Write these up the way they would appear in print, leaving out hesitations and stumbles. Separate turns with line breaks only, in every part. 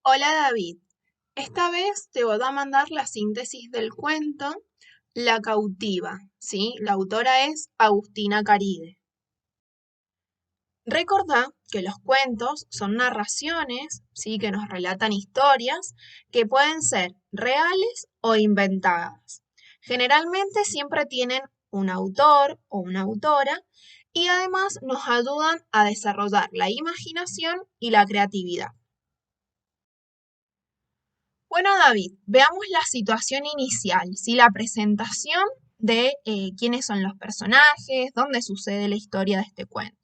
Hola David, esta vez te voy a mandar la síntesis del cuento La cautiva, ¿sí? La autora es Agustina Caride. Recordá que los cuentos son narraciones, ¿sí? Que nos relatan historias que pueden ser reales o inventadas. Generalmente siempre tienen un autor o una autora y además nos ayudan a desarrollar la imaginación y la creatividad. Bueno, David, veamos la situación inicial, ¿sí? La presentación de quiénes son los personajes, dónde sucede la historia de este cuento.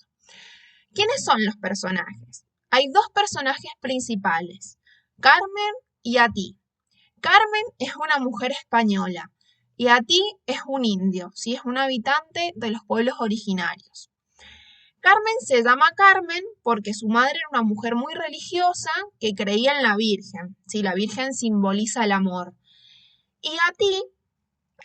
¿Quiénes son los personajes? Hay dos personajes principales, Carmen y Ati. Carmen es una mujer española y Ati es un indio, ¿sí? Es un habitante de los pueblos originarios. Carmen se llama Carmen porque su madre era una mujer muy religiosa que creía en la Virgen. Sí, la Virgen simboliza el amor. Y Ati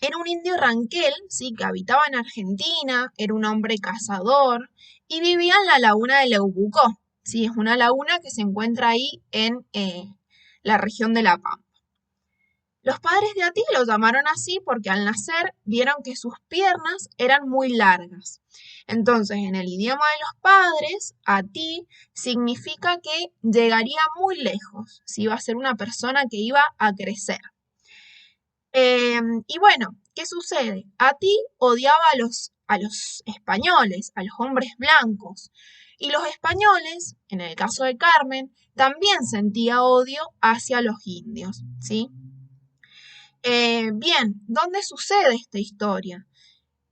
era un indio ranquel, sí, que habitaba en Argentina, era un hombre cazador y vivía en la laguna de Leubucó. Sí, es una laguna que se encuentra ahí en la región de La Pampa. Los padres de Ati lo llamaron así porque al nacer vieron que sus piernas eran muy largas. Entonces, en el idioma de los padres, Ati significa que llegaría muy lejos, si iba a ser una persona que iba a crecer. Y bueno, ¿qué sucede? Ati odiaba a los españoles, a los hombres blancos. Y los españoles, en el caso de Carmen, también sentía odio hacia los indios, ¿sí? Bien, ¿dónde sucede esta historia?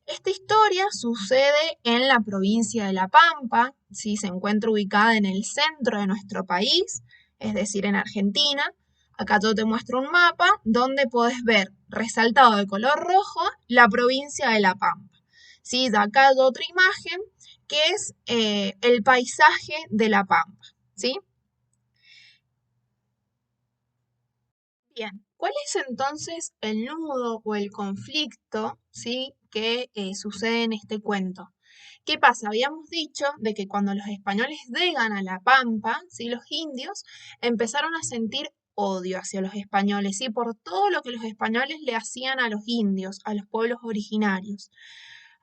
Esta historia sucede en la provincia de La Pampa, ¿sí? Se encuentra ubicada en el centro de nuestro país, es decir, en Argentina. Acá yo te muestro un mapa donde puedes ver resaltado de color rojo la provincia de La Pampa. ¿Sí? De acá hay otra imagen que es el paisaje de La Pampa. ¿Sí? Bien, ¿cuál es entonces el nudo o el conflicto, ¿sí? Que sucede en este cuento? ¿Qué pasa? Habíamos dicho de que cuando los españoles llegan a La Pampa, ¿sí? Los indios empezaron a sentir odio hacia los españoles, ¿sí? Por todo lo que los españoles le hacían a los indios, a los pueblos originarios.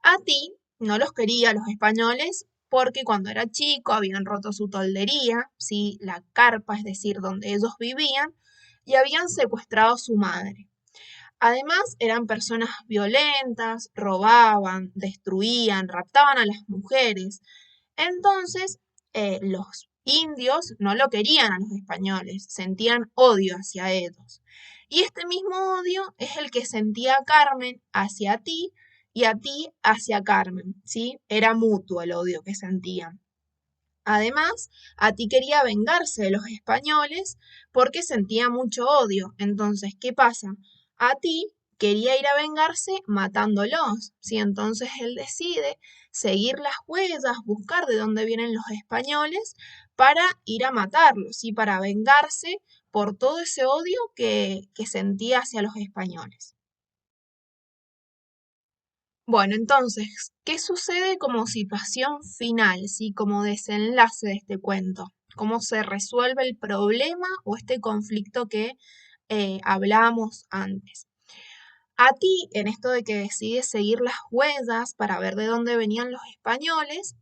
A ti no los quería los españoles porque cuando era chico habían roto su toldería, ¿sí? La carpa, es decir, donde ellos vivían, y habían secuestrado a su madre. Además, eran personas violentas, robaban, destruían, raptaban a las mujeres. Entonces, los indios no lo querían a los españoles, sentían odio hacia ellos. Y este mismo odio es el que sentía Carmen hacia ti y a ti hacia Carmen, ¿sí? Era mutuo el odio que sentían. Además, a ti quería vengarse de los españoles porque sentía mucho odio. Entonces, ¿qué pasa? A ti quería ir a vengarse matándolos. ¿Sí? Entonces él decide seguir las huellas, buscar de dónde vienen los españoles para ir a matarlos y para vengarse por todo ese odio que sentía hacia los españoles. Bueno, entonces, ¿qué sucede como situación final, sí, como desenlace de este cuento? ¿Cómo se resuelve el problema o este conflicto que hablábamos antes? A ti, en esto de que decides seguir las huellas para ver de dónde venían los españoles,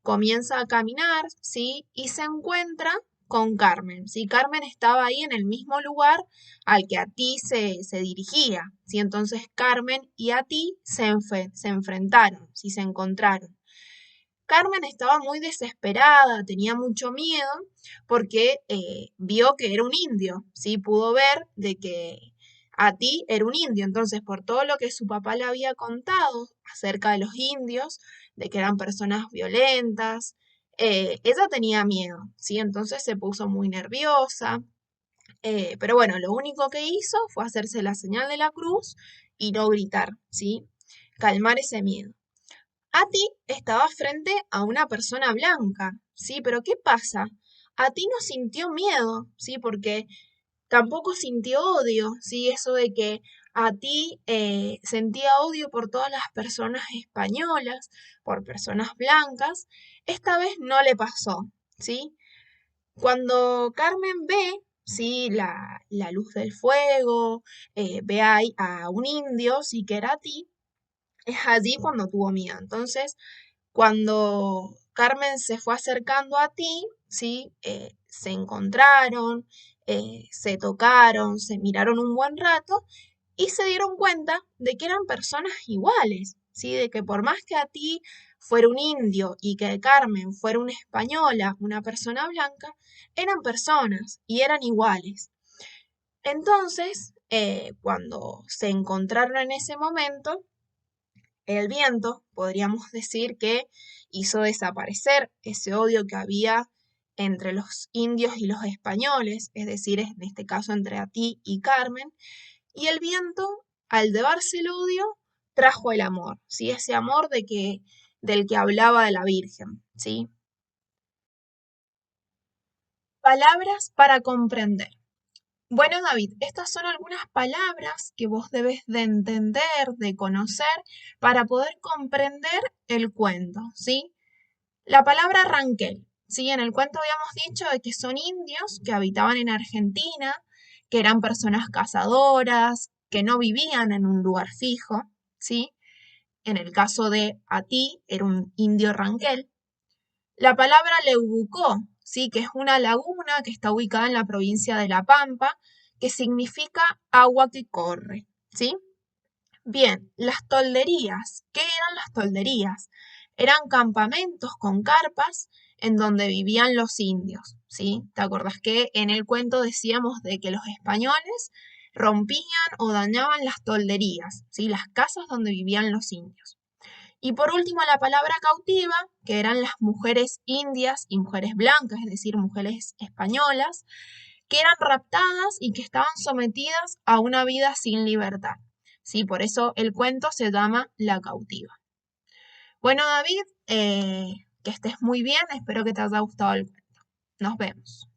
comienza a caminar, ¿sí? Y se encuentra con Carmen, ¿sí? Carmen estaba ahí en el mismo lugar al que a ti se dirigía, ¿sí? Entonces Carmen y a ti se enfrentaron, ¿sí? Se encontraron. Carmen estaba muy desesperada, tenía mucho miedo porque vio que era un indio, ¿sí? Pudo ver de que a ti era un indio, entonces por todo lo que su papá le había contado acerca de los indios, de que eran personas violentas, ella tenía miedo, ¿sí? Entonces se puso muy nerviosa, pero bueno, lo único que hizo fue hacerse la señal de la cruz y no gritar, ¿sí? Calmar ese miedo. Ati estaba frente a una persona blanca, ¿sí? Pero ¿qué pasa? Ati no sintió miedo, ¿sí? Porque tampoco sintió odio, ¿sí? Eso de que Ati sentía odio por todas las personas españolas, por personas blancas, esta vez no le pasó, ¿sí? Cuando Carmen ve ¿sí? La luz del fuego, ve ahí a un indio, sí que era a ti, es allí cuando tuvo miedo. Entonces, cuando Carmen se fue acercando a ti, ¿sí? Se encontraron, se tocaron, se miraron un buen rato y se dieron cuenta de que eran personas iguales, ¿sí? De que por más que a ti fuera un indio y que Carmen fuera una española, una persona blanca, eran personas y eran iguales. Entonces, cuando se encontraron en ese momento, el viento, podríamos decir que hizo desaparecer ese odio que había entre los indios y los españoles, es decir, en este caso entre a ti y Carmen, y el viento, al llevarse el odio, trajo el amor, ¿sí? Ese amor del que hablaba de la Virgen, ¿sí? Palabras para comprender. Bueno, David, estas son algunas palabras que vos debes de entender, de conocer, para poder comprender el cuento, ¿sí? La palabra ranquel, ¿sí? En el cuento habíamos dicho de que son indios que habitaban en Argentina, que eran personas cazadoras, que no vivían en un lugar fijo, ¿sí? En el caso de Atí, era un indio ranquel. La palabra Leubucó, ¿sí? Que es una laguna que está ubicada en la provincia de La Pampa, que significa agua que corre, ¿sí? Bien, las tolderías. ¿Qué eran las tolderías? Eran campamentos con carpas en donde vivían los indios, ¿sí? ¿Te acordás que en el cuento decíamos de que los españoles rompían o dañaban las tolderías, ¿sí? Las casas donde vivían los indios. Y por último, la palabra cautiva, que eran las mujeres indias y mujeres blancas, es decir, mujeres españolas, que eran raptadas y que estaban sometidas a una vida sin libertad. Sí, por eso el cuento se llama La cautiva. Bueno, David, que estés muy bien, espero que te haya gustado el cuento. Nos vemos.